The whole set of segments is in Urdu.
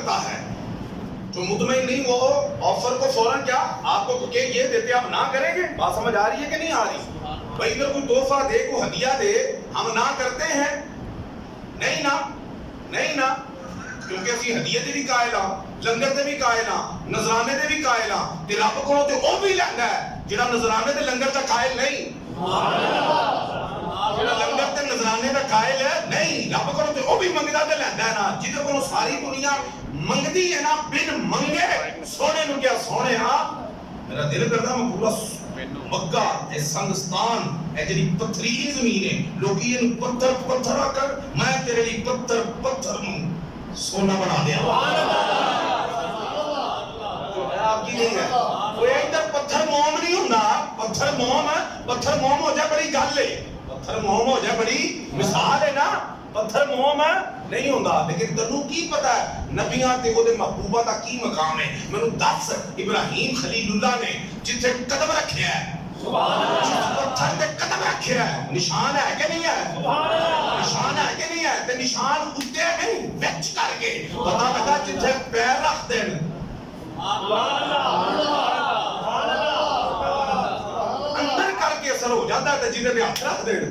کرتا ہے. جو مطمئن نہیں وہ آفر کو فوراً کیا آپ کو کہ یہ دیتے آپ نہ کریں گے. بات سمجھ آ رہی ہے کہ نہیں آ رہی؟ بھائی اگر کوئی تحفہ دے کوئی ہدیہ دے ہم نہ کرتے ہیں؟ نہیں نا کیونکہ اسی ہدیے دے بھی قائل ہاں, لنگر دے بھی قائل ہاں, نذرانے دے بھی قائل ہاں. تے رب کو تے او بھی لیندا ہے جڑا نذرانے تے لنگر دا قائل نہیں. جڑا لنگر تے نذرانے دا قائل ہے نہیں, رب کو تے او بھی منگدا تے لیندا ہے نا. جدے کو ساری دنیا منگدی ہے نا بن منگے سونے نو کیا سونے ہاں میرا دل کردا میں پورا مکہ اے سنگستان اے جڑی پتھریلی زمین ہے لوکی ان پتھر پتھر آ کر میں تیرے لیے پتھر پتھر نو سونا بنا دیا. آپ کی نہیں ہے کوئی ادھر پتھر موم نہیں ہونا. پتھر موم ہے, پتھر موم ہو جائے بڑی گل ہے, پتھر موم ہو جائے بڑی مثال ہے نا. پتھر موم ہے نہیں ہوتا. لیکن تنو کی پتا ہے نبیاں تے وہ دے محبوبہ دا کی مقام ہے؟ میں دس ابراہیم خلیل اللہ نے جتھے قدم رکھے ہے پتھر تے قدم رکھے ہے نشان ہے کہ نہیں ہے؟ نشان ہے کہ نہیں ہے؟ تے نشان اتے نہیں وچ کر کے پتا لگا جتھے پیر رکھ دین اندر کر کے اثر ہو جاتا ہے جنہیں پہ ہاتھ رکھ دین.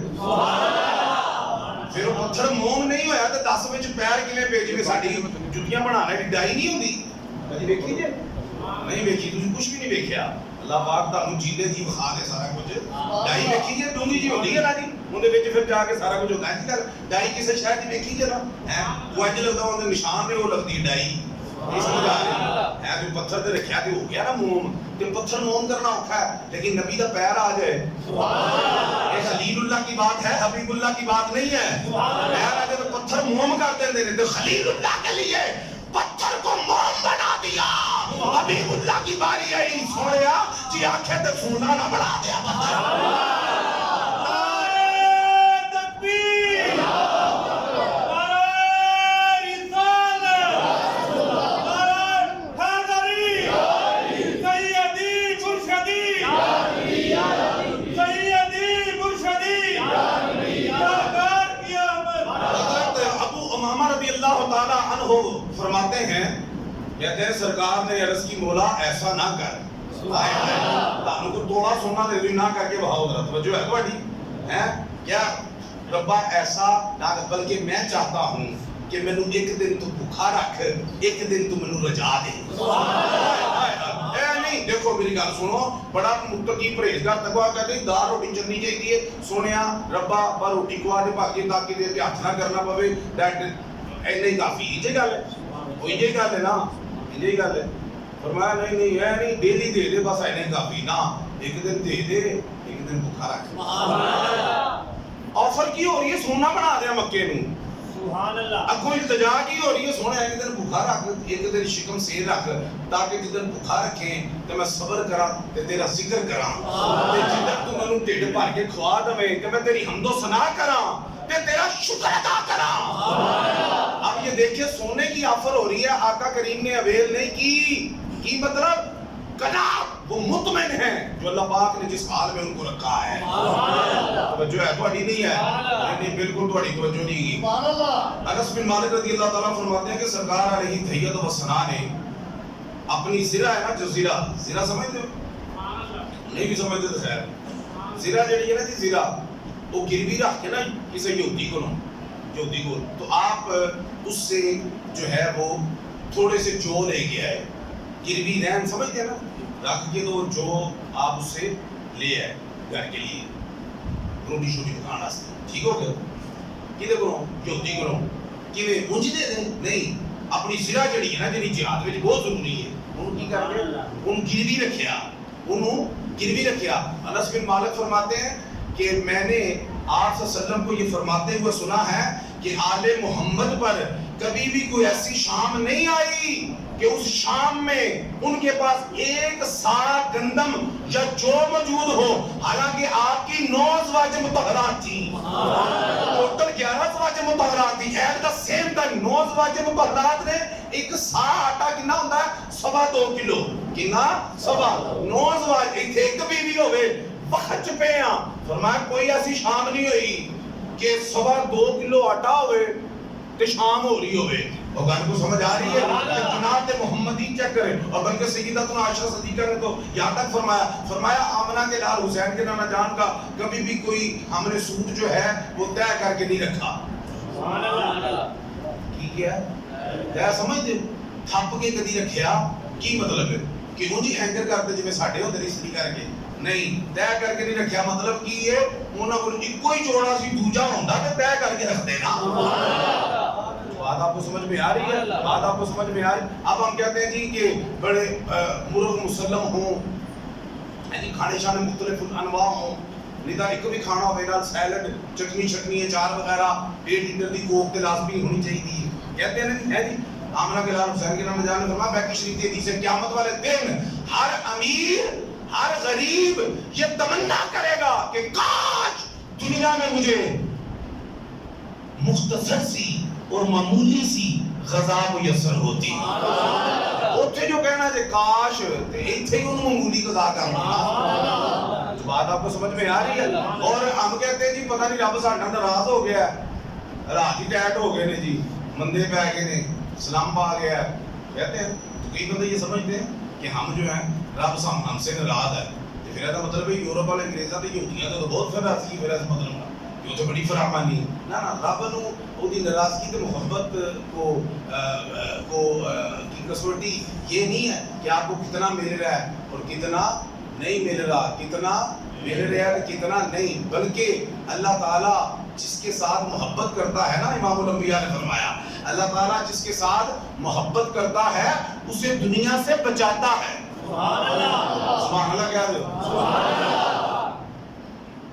پھر وہ پتھر موم نہیں ہویا تو 10 وچ پیر کلے بھیج کے ساڈی جُتیاں بنانے دی ڈائی نہیں ہوندی. کدی ویکھی جے نہیں ویکھی تسی کچھ بھی نہیں ویکھیا. اللہ پاک تانوں جیلے دی وکھا دے سارا کچھ. ڈائی ویکھی جے ڈونگی جی ہوندی ہے نا جی اون دے وچ پھر جا کے سارا کچھ ہوندا ہے. جی ڈائی کسے شے دی ویکھی جے نا ہے وہ اج لگدا اون دے نشان نے وہ لگدی ڈائی نہیں سمجھ آ رہی ہے. تو پتھر تے رکھیا تے ہو گیا نا موم. تے پتھر موم کرنا اوکھا ہے لیکن نبی دا پیر آ جائے یہ خلیل اللہ کی بات ہے, حبیب اللہ کی بات نہیں ہے. پیر آ جائے تو پتھر موم کر دیندے نے. تو خلیل اللہ کے لیے پتھر کو موم بنا دیا. حبیب اللہ کی باری آئی سوڑیا جی آنکھیں تے سونا نہ بنا دیا پتھر. فرماتے ہیں کہتے ہیں سرکار نے عرض کی مولا ایسا نہ کر تانوں کو توڑا سونا دے دی نہ کر کے بہاؤ ذرا توجہ ہے تہاڈی ہے کیا ربا ایسا نہ بلکہ میں چاہتا ہوں کہ مینوں ایک دن تو بھوکا رکھ ایک دن تو مینوں رجا دے. اے نہیں دیکھو میری گل سنو بڑا متقی پرہیزگار تقویٰ کہتے ہیں دال روٹی چلنی چاہیے سونیا ربا پر روٹی کو آدھے باقی تاکہ دے کے ہاتھ نہ کرنا پوے دیٹ نہیں کافی یہ گل ہے وہ یہ گل ہے نا یہ گل ہے. فرمایا نہیں اے نہیں ڈیلی دے دے بس اینے کافی نا ایک دن دے دے ایک دن بھوکا رکھ. آفر کی ہو رہی ہے سونا بنا دیا مکے نو. سبحان اللہ. اگوں التجا کی ہو رہی ہے سونا ایک دن بھوکا رکھ ایک دن شکم سیر رکھ تاکہ جدن بھوکا رکھیں تو میں صبر کراں تے تیرا ذکر کراں تے جدن تو مینوں ڈھڈ بھر کے کھوا دے تے میں تیری حمد و ثنا کراں تے تیرا شکر ادا کراں. اب یہ دیکھیں سونے کی آفر ہو رہی ہے آقا کریم نے اویل نہیں کی مطلب قناعت وہ مطمئن ہیں جو اللہ پاک نے جس حال میں ان کو رکھا ہے. توجہ ہے تہاڈی نہیں ہے نہیں بالکل تہاڈی توجہ نہیں کی. انس بن مالک رضی اللہ تعالیٰ فرماتے ہیں کہ سرکار علیہ تحیت و ثنا نے اپنی زرہ ہے نا جو زرہ سمجھتے ہو نہیں بھی سمجھتے تو خیر زرہ جڑی ہے نا جی زرہ وہ گروی رکھ کے نا کسی یہودی کو تو آپ اس سے جو ہے وہ تھوڑے سے جو لے گیا ہے گروی رہن سمجھتے ہیں نا رکھ کے تو جو آپ اس سے لے آئے گھر کے لیے روٹی شوٹی پکانا واسطے ٹھیک ہو گیا کدے کرو یہودی کرو کہ مجھ دے دیں نہیں اپنی زرہ جڑی ہے نا جنی جہاد میں بہت ضروری ہے انہوں کی کر کے ان گروی رکھیا. انس بن مالک فرماتے ہیں کہ میں نے آپ صلی اللہ علیہ وسلم کو یہ فرماتے ہوئے سنا ہے کہ آل محمد پر کبھی بھی کوئی ایسی شام نہیں آئی کہ اس شام میں ان کے پاس ایک سارا گندم یا جو موجود ہو حالانکہ آپ کی 9 ازواج مطہرات تھی ٹوٹل 11 ازواج مطہرات تھی ایٹ دا سیم ٹائم 9 ازواج مطہرات نے ایک سا آٹا کنا ہوتا ہے 2.25 کلو کنا 9 ازواج ایک بیوی ہوئے وقت پہ ہاں فرمایا کوئی ایسی شام نہیں ہوئی کہ 2.25 کلو آٹا ہوئے تے شام ہو رہی ہوئے اور گان کو سمجھ آ رہی ہے کہ جنات محمدی چیک کریں. اور بلکہ سیدتنا عائشہ صدیقہ نے تو یہاں تک فرمایا آمنہ کے لال حسین کے نانا جان کا کبھی بھی کوئی ہم نے سوٹ جو ہے وہ طے کر کے نہیں رکھا. کی کیا طے سمجھتے تھپ کے کدی رکھیا کی مطلب ہے کہ وہ جی اینکر کرتے جی ساڈے ہوتے رشتری کر کے نہیں طے کر کے نہیں رکھیا. مطلب کی ہے انہوں کو ایک ہی جوڑا سی دوجا ہوندا تے طے کر کے رکھتے نا. بات آپ کو سمجھ میں آ رہی ہے؟ بات آپ کو سمجھ میں آ رہی ہے؟ اب ہم کہتے ہیں جی کہ بڑے مرغ مسلم ہوں جی کھانے شانے مختلف انواع ہوں نہیں تو ایک بھی کھانا ہوئے گا سیلڈ چٹنی شٹنی اچار وغیرہ 1 لیٹر دی کوک تے لازمی ہونی چاہیے. کہتے ہیں نا جی آمنہ کے لال حسین کے نام جان نے فرمایا بیکی شریف دی حدیث ہے قیامت والے دن ہر امیر ہر غریب یہ تمنا کرے گا کہ کاش دنیا میں مجھے مختصر سی اور معمولی سی غذا میسر ہوتی. اوتھے جو کہنا ہے کاش تے ایتھے ہی انہوں معمولی غذا کرنا. بات آپ کو سمجھ میں آ رہی ہے؟ اور ہم کہتے ہیں جی پتہ نہیں رب ساڈا ناراض ہو گیا ہے رات ہی ٹائٹ ہو گئے نے جی مندے پہ گئے نے سلام آ گیا ہے. کہتے ہیں تو کئی بندے یہ سمجھتے ہیں کہ ہم جو ہیں رب ہم سے ناراض ہے. پھر ایسا مطلب ہے یورپ والے انگریزاں تے یہودیاں تے بہت فرق سی. پھر ایسا مطلب کہ وہ تو بڑی فراوانی نہ رب نو وہ دی ناراضگی تے محبت کو کی کسوٹی یہ نہیں ہے کہ آپ کو کتنا مل رہا ہے اور کتنا نہیں مل رہا, کتنا مل رہا ہے کتنا نہیں, بلکہ اللہ تعالیٰ جس کے ساتھ محبت کرتا ہے نا امام الانبیاء نے فرمایا اللہ تعالیٰ جس کے ساتھ محبت کرتا ہے اسے دنیا سے بچاتا ہے. سبحان اللہ کیا ہے؟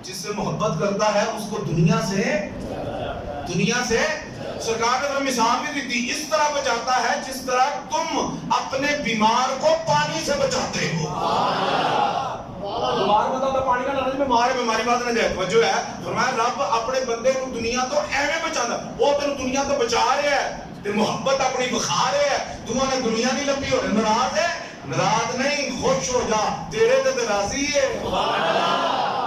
جس سے محبت کرتا ہے اس کو دنیا سے سرکار نے تو مثال بھی دی اس طرح بچاتا ہے جس طرح تم اپنے بیمار کو پانی سے بچاتے ہو. بیمار بتا پانی کا نہ بیمار ہے بیماری بات نہ جائے توجہ ہے. فرمایا رب اپنے بندے کو دنیا تو ایویں بچاتا وہ تینوں دنیا تو بچا رہا ہے تے محبت اپنی بخا رہا ہے. تمہوں نے دنیا نہیں لبھی ہو رہے ناراض ہے ناراض نہیں خوش ہو جا تیرے تے راضی ہے.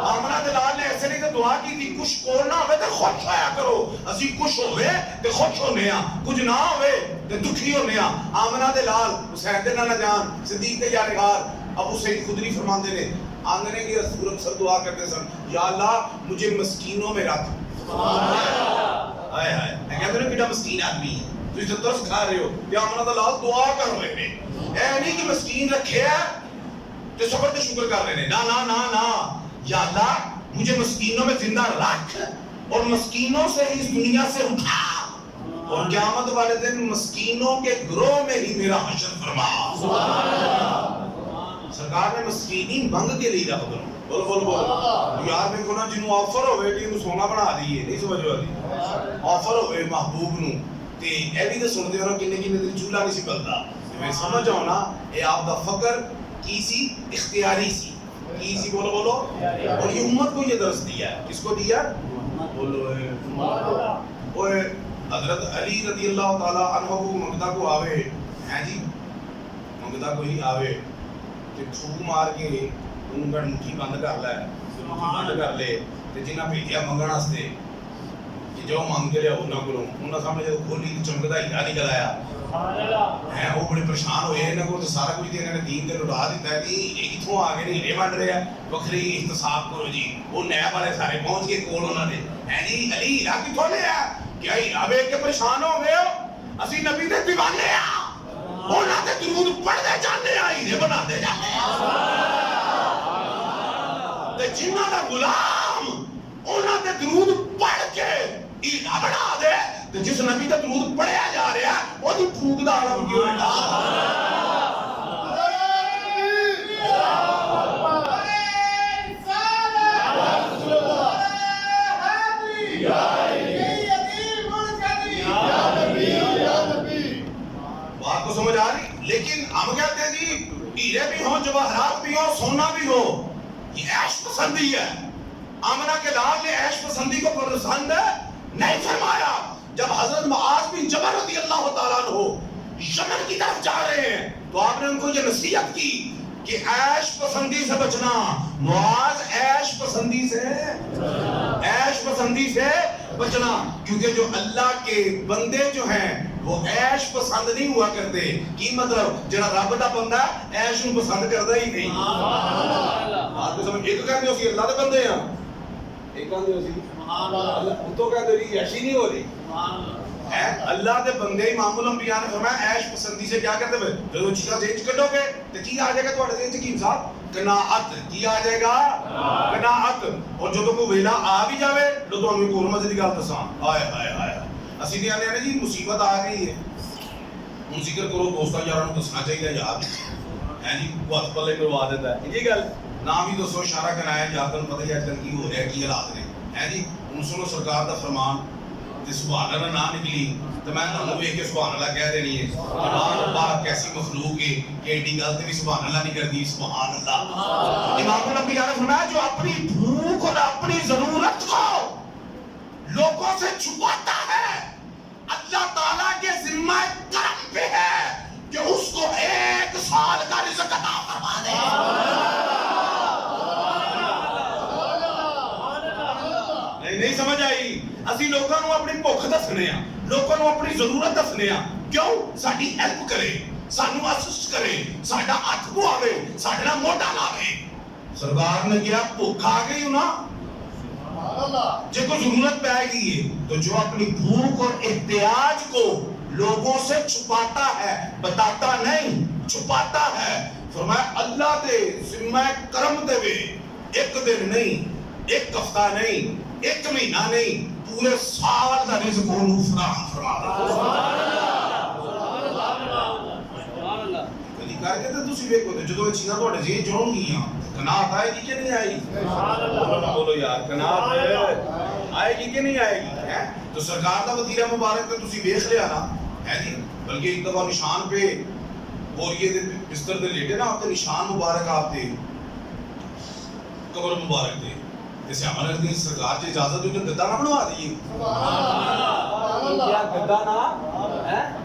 آمنہ دلال نے ایسے نہیں کہ دعا کی تھی کچھ کول نہ ہوئے تے خوش ہویا کرو. اسی کچھ ہوئے تے خوش ہونے ہاں کچھ نہ ہوئے تے دکھی ہونے ہاں. آمنہ دلال حسین دے نانا جان صدیق تے یادگار ابو سعید خدری فرماندے نے آنگنے کے رسول اکثر دعا کرتے سن یا اللہ مجھے مسکینوں میں رکھ. آئے آئے میں کہتے ہیں کیڑا مسکین آدمی ہے تو اسے ترس کھا رہے ہو یا آمنہ دلال دعا کر رہے ہیں اے نہیں کہ مسکین رکھے ہے تو صبر تے شکر کر رہے ہیں نا نا نا نا یا اللہ مجھے مسکینوں میں زندہ رکھ اور مسکینوں سے اس دنیا سے اٹھا اور قیامت والے دن مسکینوں کے گروہ میں ہی میرا حشر فرما. سرکار نے مسکینی منگ کے لیے رکھ دو. بولو بولو بولو یار میں کہنا جنہوں آفر ہوئے کہ انہوں سونا بنا دیئے نہیں سمجھو آدھی آفر ہوئے محبوب نو تے اے بھی تو سنتے ہو کنے کنے دل چولہ نہیں سی بلتا. میں سمجھ جاؤں نا اے آپ دا فقر کی سی اختیاری سی کی سی بولو بولو اور یہ امت کو یہ درس دیا ہے. کس کو دیا؟ بولو اے حضرت علی رضی اللہ تعالیٰ عنہ کو منگتا کو آوے ہیں جی منگتا کو ہی آوے تے تھوک مار کے انہوں کا مٹھی بند کر لے بند کر لے تے جنہ پیٹیا منگن واسطے کہ جو مانگ کے لیا انہوں سامنے جب کھولی چمکتا ہی نکل آیا ہیں وہ بڑے پریشان ہوئے انہوں کو تو سارا کچھ دے انہوں نے دین تے لٹا دیتا ہے کہ اتھوں آگے نہیں رے بن رہے ہیں بکری احتساب کرو جی وہ نیب والے سارے پہنچ کے کول انہوں نے ہیں جی علی راہ کتھوں لے آیا کیا ہی اب ایک کے پریشان ہو گئے ہو اسی نبی دے دیوانے آ اونا تے درود پڑھ دے جانے آئی نے بنا دے جانے تے جنہ دا غلام اونا تے درود پڑھ کے اینا بنا دے تے جس نبی تے درود پڑھیا جا رہا ہے وہ دی پھوک دا عالم کیوں ہے کو سمجھ آ رہی. لیکن ہم کہتے ہیں جی ہیرے بھی ہوں جواہرات بھی ہوں سونا بھی ہو یہ عیش پسندی ہے. آمنہ کے لال نے عیش پسندی کو پسند نہیں فرمایا. جب حضرت معاذ بن جبل رضی اللہ تعالیٰ عنہ یمن کی طرف جا رہے ہیں تو آپ نے ان کو یہ نصیحت کی کہ عیش پسندی سے بچنا. معاذ عیش پسندی سے بچنا کیونکہ جو اللہ کے بندے جو ہیں وہ عیش پسند نہیں ہوا کرتے. کی مطلب جڑا رب دا بندہ عیش نو پسند کردا ہی نہیں. آپ کو سمجھ ایک کہندے ہو سی اللہ دے بندے ہاں, ایک کہندے ہو سی سبحان اللہ, تو کہندے نہیں عیش ہی نہیں ہو رہی. اللہ دے بندے امام الانبیاء نے فرمایا عیش پسندی سے کیا کرتے ہوئے جب چیزاں ذہن چ کڈو گے تو کی آ جائے گا تہاڈے ذہن چ کی صاحب قناعت. کی آ جائے گا قناعت. اور جدوں کوئی ویلا آ بھی جاوے تو تانوں ایک اور مزے دی گل دساں. ہائے ہائے ہائے اسی تے آنے جی مصیبت آ گئی ہے, ہن ذکر کرو دوستاں یاراں نوں دسنا چاہیے یار ہے جی وہ ہاتھ پلے کروا دیتا ہے جی گل نام ہی دسو اشارہ کرایا یار تمہیں پتہ ہی اج کل کی ہو رہا ہے کی حالات نے ہے جی. ہن سنو سرکار دا فرمان تے سبحان اللہ نہ نکلی تو میں تمہیں ویکھ کے سبحان اللہ کہہ دینی ہے. سبحان اللہ کیسی مخلوق ہے کہ ایڈی گل تے بھی سبحان اللہ نہیں کرتی. سبحان اللہ. امام الانبیاء نے فرمایا جو اپنی بھوک اور اپنی ضرورت کو لوگوں سے چھپاتا ہے اللہ تعالیٰ کے ذمہ کرم پہ ہے کہ اس کو 1 سال کا رزق عطا فرما دے. نہیں سمجھ آئی. اسی لوگوں کو اپنی بھوک دسنے ہاں, لوگوں کو اپنی ضرورت دسنے ہاں. کیوں؟ ساڈی ہیلپ کرے, سانو اسسٹ کرے, ساڈا ہاتھ بواوے, ساڈے نال موڈا لاوے. سرکار نے کیا بھوک آ گئی ہو نا جب کوئی ضرورت پہ آئے گی ہے تو جو اپنی بھوک اور احتیاج کو لوگوں سے چھپاتا ہے, بتاتا نہیں چھپاتا ہے, فرمایا اللہ دے ذمہ کرم دے وے 1 دن نہیں, 1 ہفتہ نہیں, 1 مہینہ نہیں, پورے سال کا رزق انہوں فراہم فرما دے. کدی کر کے تے تسی ویکھو تے جدوں چیزاں تہاڈے ذہن چ آؤں گیاں قناعت آئے گی کہ نہیں آئے گی؟ بولو یار قناعت آئے گی کہ نہیں آئے گی؟ تو سرکار دا وطیرہ مبارک تے تسی ویکھ لیا نا ہے جی, بلکہ ایک دفعہ نشان پہ بوریے دے بستر تے لیٹے نا آپ تے نشان مبارک آپ تے قبر مبارک تے جیسے ہمارے دن سرکار کی اجازت ہوئی تو گدا نہ بنوا دیئے. کیا گدا نہ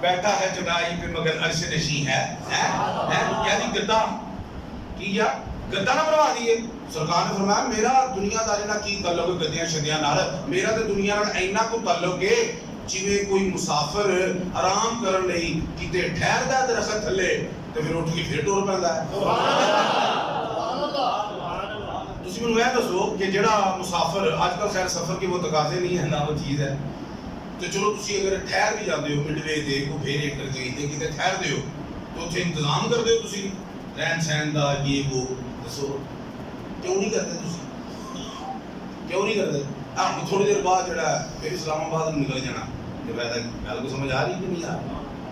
بیٹھا ہے چٹائی پہ مگر عرش نشین ہے یعنی گدا کیا گدا نہ بنوا دیئے. سرکار نے فرمایا میرا دنیا داری نہ کی تعلق ہے گدیاں شدیاں نال, میرا تے دنیا نال اینا کو تعلق ہے جویں کوئی مسافر آرام کرن لئی کتے ٹھہردا ہے درخت تھلے تے پھر اٹھ کے پھر ٹور پیندا ہے. تسی مینوں یہ دسو کہ جڑا مسافر آج کل خیر سفر کے وہ تقاضے نہیں ہے نہ وہ چیز ہے تو چلو تسی اگر ٹھہر بھی جاندے ہو مڈ وے تے کو پھر ایک کر کے کتے ٹھہر دے ہو تو اتنے انتظام کر دے ہو تسی رہن سہن دا یہ وہ دسو کیوں نہیں کرتے تسی کیوں نہیں کرتے؟ آپ تھوڑی دیر بعد جڑا ہے پھر اسلام آباد نکل جانا کہ گل کو سمجھ آ رہی کہ نہیں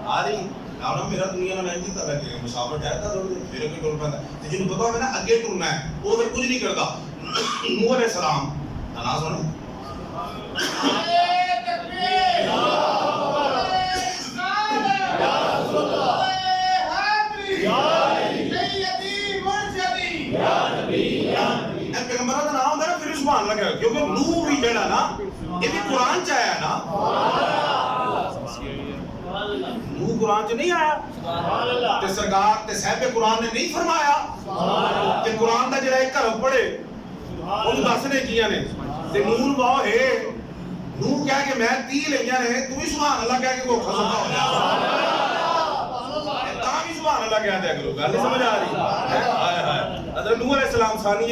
آ رہی آنا میرا دنیا میں نہیں جیتا لگے مسافر ٹھہرتا تھوڑی دیر پھر کوئی ٹور پیندا تے جنوں پتہ ہوے نا اگے ٹرنا ہے وہ پھر کچھ نہیں کرتا. نوح علیہ السلام نا سنو پیغمبروں کا نام ہوتا ہے نا پھر سبحان اللہ کہو کیونکہ نوح بھی جڑا نا یہ بھی قرآن چ آیا نا. نوح قرآن چ نہیں آیا تے سرکار تے صاحب قرآن نے نہیں فرمایا کہ قرآن دا جڑا ایک حرف پڑھے انہوں دس نے کیا نے تے نور باؤ ہے نوح کہہ کہ میں 30 لئیاں نے تو ہی سبحان اللہ کہہ کے وہ خسوکا ہو جائے تاں بھی سبحان اللہ کہہ دیا کرو. گل سمجھ آ رہی؟ حضرت نوح علیہ السلام ثانی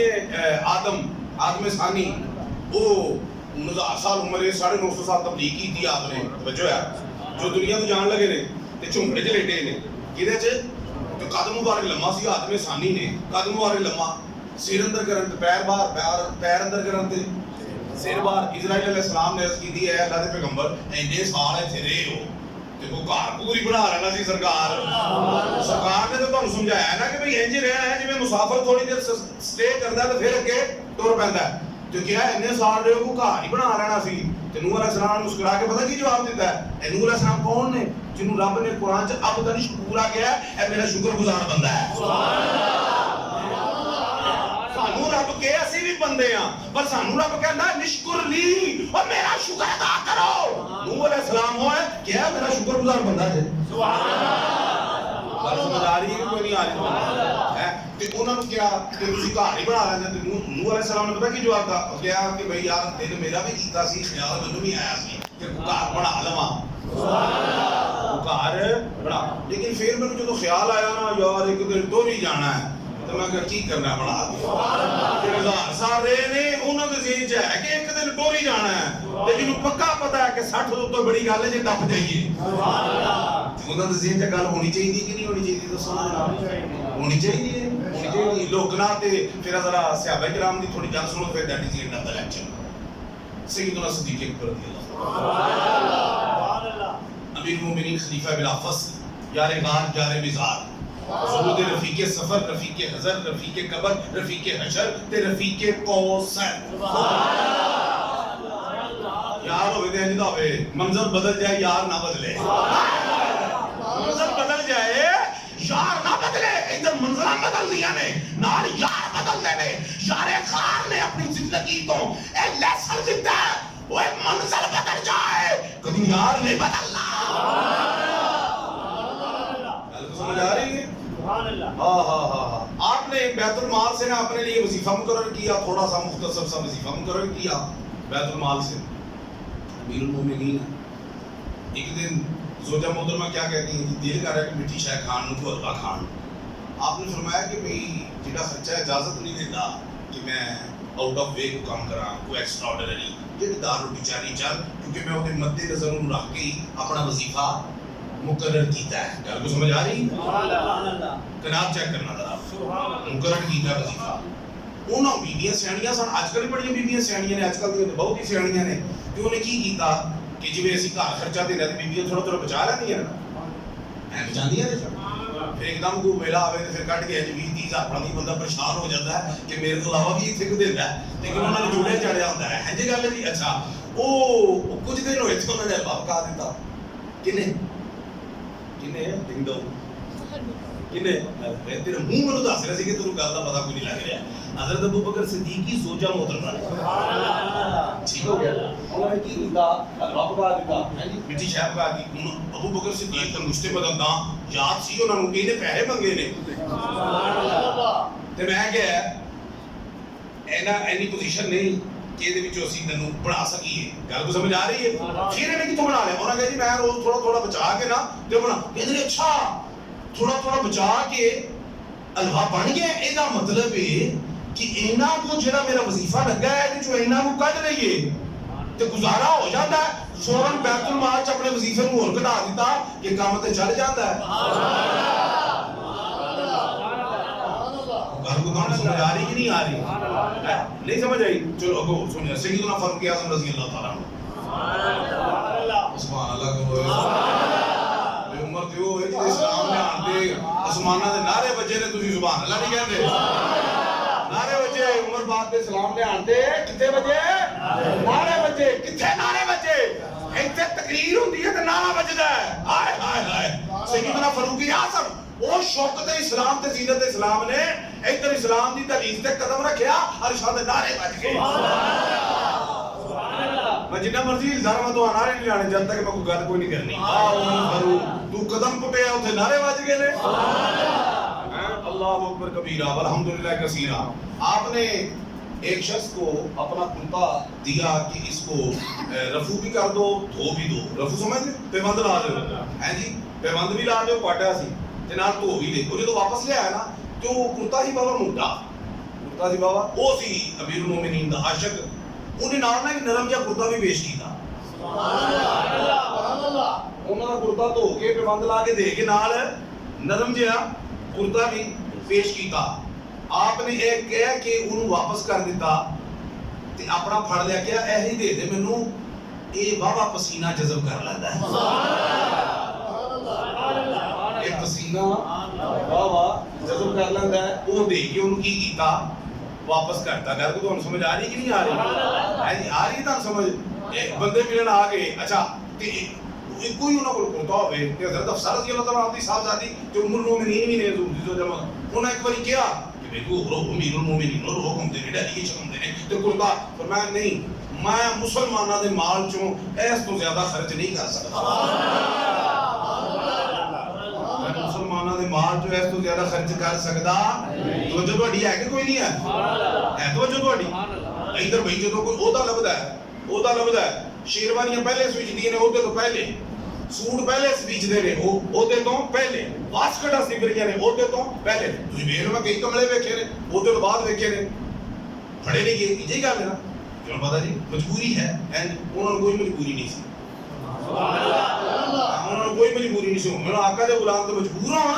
آدم ثانی وہ 9000 سال عمر ہے 950 سال تبلیغ کی تھی آپ نے توجہ ہے جو دنیا تو جان لگے نے تے جھمڑے چ لیٹے نے کدے چ جو قدم مبارک لمحہ سی آدم ثانی نے قدم مبارک لمحہ سر اندر کرن تے پیر باہر پیر اندر کرن تے سر باہر. اسرائیل علیہ السلام نے عرض کی ہے اللہ دے پیغمبر اینے سال ایتھے رہے ہو تے کو گھر پوری بنا لینا سی سرکار نے تو تانوں سمجھایا ہے نا کہ بھئی انج رہنا ہے جویں مسافر تھوڑی دیر سٹے کردا ہے تے پھر اگے ٹر پیندا ہے تو کیا اینے سال رہے کو گھر ہی بنا لینا سی. تے نوح علیہ السلام نے مسکرا کے پتہ کی جواب دیتا ہے نوح علیہ السلام کون نے جنہوں رب نے قرآن چ اب تک پورا کیا ہے اے میرا شکر گزار بندہ ہے. سانو رب کے اسی بھی بندے ہاں پر سانو رب کہندا نشکر لی اور میرا شکر ادا کرو. نوح علیہ السلام ہوئے کیا میرا شکر گزار بندہ ہے. سبحان اللہ. بات سمجھ آ رہی ہے کہ کوئی نہیں آ رہی ہے تے انہاں نوں کیا کہ تسی گھر ہی بنا لیندے تے نوح علیہ السلام نے پتہ کی جواب دا کیا کہ بھئی یار دل میرا بھی کیتا سی خیال مینوں بھی آیا سی کہ گھر بنا لواں. سبحان اللہ. گھر بنا. لیکن پھر میرے جو خیال آیا نا یار ایک دن ٹوری جانا ہے تو میں کی کرنا بنا دیا. 1000 سال رہے نے انہوں نے ذہن چ ہے کہ ایک دن ٹوری جانا ہے لیکن پکا پتا ہے کہ 60 تو بڑی گل ہے جی ٹپ جائیے. انہوں نے ذہن چ گل ہونی چاہیے کہ نہیں ہونی چاہیے؟ دسو ہونی چاہیے. لوکنا تے پھر ذرا صحابہ کرام دی تھوڑی گل سنو پھر that is and of the lecture. سیدنا صدیق اکبر رضی اللہ امیر المومنین خلیفہ بلا فصل یار غار یار مزار زہود رفیق سفر رفیق حضر رفیق قبر رفیق حشر تے رفیق کوثر. یار ہوئے دے نہیں ہوئے منظر بدل جائے یار نہ بدلے. منظر بدل جائے یار نہ بدلے. ادھر منظر بدل دیا نے نال یار بدل دے نے. یار غار نے اپنی زندگی کو ایک لیسن دیتا ہے وہ ایک منظر بدل جائے کبھی یار نہیں بدلنا. سمجھ آ رہی ہے؟ آپ نے بیت المال سے نا اپنے لیے وظیفہ مقرر کیا تھوڑا سا مختصر سا وظیفہ مقرر کیا بیت المال سے. امیر المومنین ایک دن زوجہ محترمہ کیا کہتی ہیں دل کر رہا ہے کہ میٹھی شے کھان کو حلوہ کھان. آپ نے فرمایا کہ بھئی جڑا خرچہ اجازت نہیں دیتا کہ میں آؤٹ آف وے کو کام کراں کوئی ایکسٹرا آرڈنری جڑی دار روٹی چاری چل کیونکہ میں وہ مد نظر انہوں رکھ کے اپنا وظیفہ مقرر کیتا ہے. گل کو سمجھ آ رہی؟ کناب چیک کرنا ذرا مقرر کیتا ہے وظیفہ. انہوں بیویاں سیاڑیاں سن آج کل بڑی بیویاں سیاڑیاں نے آج کل بہت ہی سیاڑیاں نے کہ انہیں کی کیتا کہ جی اسی گھر خرچہ دینا تے بیویاں تھوڑا تھوڑا بچا لینی ہیں نا بچاندیاں نے. پھر ایک دم کو ویلا آوے تے پھر کٹ گیا جی 20-30 ہزار بندہ پریشان ہو جاتا ہے کہ میرے کو علاوہ بھی اتنے کو دیندا ہے لیکن انہوں نے جوڑے چڑھیا ہوتا ہے. جی گل ہے جی. اچھا وہ کچھ دن ہوئے تھے انہوں نے حلوہ پکا دیتا. کنے دن دو کنے تیرے منہ میں دس رہے سی کہ تینوں گل کا پتہ کوئی نہیں لگ رہا. حضرت ابو بکر صدیق کی زوجہ محترمہ نے ٹھیک ہو گیا انہوں نے کی کیتا حلوہ پکا دیتا میٹھی شے پکا دی. ابو بکر صدیق کا مشتے بدلدا یاد سی انہوں نے کہنے پیسے منگے نے تے میں کہیا اینا اینی پوزیشن نہیں کہ یہ وچوں اسی تینوں بنا سکیے. گل کو سمجھ آ رہی ہے؟ پھر انہیں کتوں بنا لیا انہوں نے کہا جی میں روز تھوڑا تھوڑا بچا کے نا تے بنا کہتے اچھا تھوڑا تھوڑا بچا کے حلوہ بن گیا. یہ مطلب ہے کہ اینا کو جڑا میرا وظیفہ لگا ہے جو اینا کو کٹ رہی ہے تے گزارا ہو جاتا ہے. فوراً بیت المال چ اپنے وظیفے کو اور کٹا دیتا کہ کام تے چل جاتا ہے. گھر کو کام سمجھ آ رہی کہ نہیں آ رہی؟ نہیں سمجھ آئی؟ چلو اگو سنیا سیدنا فاروق اعظم رضی اللہ تعالیٰ عنہ سبحان اللہ کرو. عمر تے وہ ہے جی اسلام نے آتے آسمانہ دے نعرے بجے نے تسی سبحان اللہ نہیں کہندے. نعرے بجے عمر بعد دے اسلام نے آتے کتے بجے نعرے بجے. کتھے نعرے بجے؟ ایتھے تقریر ہوندی ہے تے نعرہ بجدا ہے. ہائے ہائے ہائے سیدنا فاروق اعظم وہ شوکت اسلام تے زینت اسلام نے ادھر اسلام دی تحریف تے قدم رکھیا اور شاد نعرے بج گئے. میں جنہ مرضی الزام میں تو نعرے نہیں لانے جب تک میں کوئی گل کوئی نہیں کرنی. تو قدم پٹیا اوتھے نعرے بج گئے نے. اللہ اکبر کبیرہ والحمدللہ کثیرہ. آپ نے ایک شخص کو اپنا کرتا دیا کہ اس کو رفو بھی کر دو دھو بھی دو. رفو سمجھ دے پیوند لا دو ہیں جی پیوند بھی لا دو پاٹا سی تے نال دھو بھی دے. وہ جو واپس لے آیا نا تو کرتا ہی بابا موٹا کرتا سی بابا وہ سی امیر المومنین دا عاشق. انہیں نال نہ ایک نرم جہا کرتا بھی پیش کیتا. انہوں نے کرتا دھو کے پیوند لا کے دے کے نال نرم جہا کرتا بھی پیش کیتا. آپ نے ایک کہا کہ انہوں واپس کر دیتا تے اپنا پھڑ لیا کیا ایہی دے دے مینوں اے بابا پسینہ جذب کر لیندا ہے. اے پسینہ بابا جذب کر لیندا ہے. وہ دے کے انہوں کی کیتا واپس کرتا. گھر کو تمہیں سمجھ آ رہی کہ نہیں آ رہی؟ آ رہی تمہیں سمجھ؟ بندے ملن آ گئے. اچھا کوئی انہوں کو کرتا ہوئے کہ حضرت افسر رضی اللہ تعالیٰ عنہ صاحبزادی جو عمر المومنین بھی نے انہوں ایک باری کیا کہ بے کو امیر المومنین اور حکم دینے ڈیلی چکم دینے تو کرتا فرمایا نہیں میں مسلمانہ دے مال چوں ایس تو زیادہ خرچ نہیں کر سکتا. میں مسلمانہ دے مال چوں ایس تو زیادہ خرچ کر سکتا. توجہ توڑی ہے کہ کوئی نہیں ہے توجہ توڑی ادھر بھئی جو کوئی عہدہ لبدا ہے شیروانیاں پہلے سوچ دیے نے عہدے تو پہلے ਸੂਟ ਪਹਿਲੇ ਸਪੀਚਦੇ ਨੇ, ਉਹ ਉਹਦੇ ਤੋਂ ਪਹਿਲੇ ਵਾਸਕਟਾ ਸਿਬਰੀਆਂ ਨੇ, ਉਹਦੇ ਤੋਂ ਪਹਿਲੇ। ਤੁਸੀਂ ਵੇਖ ਲਓ, ਮੈਂ ਕਈ ਕਮਲੇ ਵੇਖੇ ਨੇ, ਉਹਦੇ ਤੋਂ ਬਾਅਦ ਵੇਖੇ ਨੇ, ਫੜੇ ਨਹੀਂ ਗਏ। ਇਹ ਗੱਲ ਹੈ ਨਾ, ਤੁਹਾਨੂੰ ਪਤਾ ਜੀ ਮਜਬੂਰੀ ਹੈ, ਐਂਡ ਉਹਨਾਂ ਨੂੰ ਕੋਈ ਮਜਬੂਰੀ ਨਹੀਂ ਸੀ। ਉਹਨਾਂ ਨੂੰ ਕੋਈ ਮਜਬੂਰੀ ਨਹੀਂ ਸੀ, ਮੈਨੂੰ ਆਕਾ ਦੇ ਗੁਲਾਮ ਤੇ ਮਜਬੂਰ ਹੋਣਾ।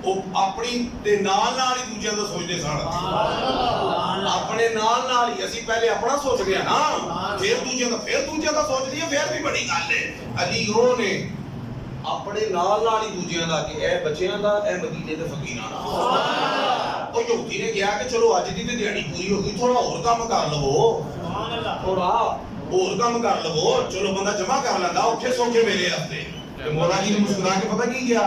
ਉਹ ਆਪਣੀ ਤੇ ਨਾਲ ਹੀ ਦੂਜਿਆਂ ਦਾ ਸੋਚਦੇ ਸਨ। ਆਪਣੇ ਨਾਲ ਹੀ ਅਸੀਂ ਪਹਿਲੇ ਆਪਣਾ ਸੋਚਦੇ ਆ ਨਾ, ਫਿਰ ਦੂਜਿਆਂ ਦਾ ਸੋਚਦੇ ਆ, ਫਿਰ ਵੀ ਬੜੀ ਗੱਲ ਹੈ। ਅਲੀ ਉਹ ਨੇ ਆਪਣੇ ਨਾਲ ਹੀ ਦੂਜਿਆਂ ਦਾ ਕਿ ਇਹ ਬੱਚਿਆਂ ਦਾ, ਇਹ ਮਦੀਨੇ ਦੇ ਫਕੀਰਾਂ ਦਾ। ਉਹ ਯਹੂਦੀ ਨੇ ਕਿਹਾ ਕਿ ਚਲੋ ਅੱਜ ਦੀ ਤੇ ਦਿਹਾੜੀ ਪੂਰੀ ਹੋ ਗਈ, ਥੋੜਾ ਹੋਰ ਕੰਮ ਕਰ ਲਵੋ, ਥੋੜਾ ਹੋਰ ਕੰਮ ਕਰ ਲਵੋ, ਚਲੋ ਬੰਦਾ ਜਮਾ ਕਰ ਲੈਂਦਾ ਔਖੇ ਸੌਖੇ ਵੇਲੇ ਵਾਸਤੇ। ਤੇ ਮੌਲਾ ਜੀ ਨੇ ਮੁਸਕਰਾ ਕੇ ਪਤਾ ਕੀ ਕਿਹਾ?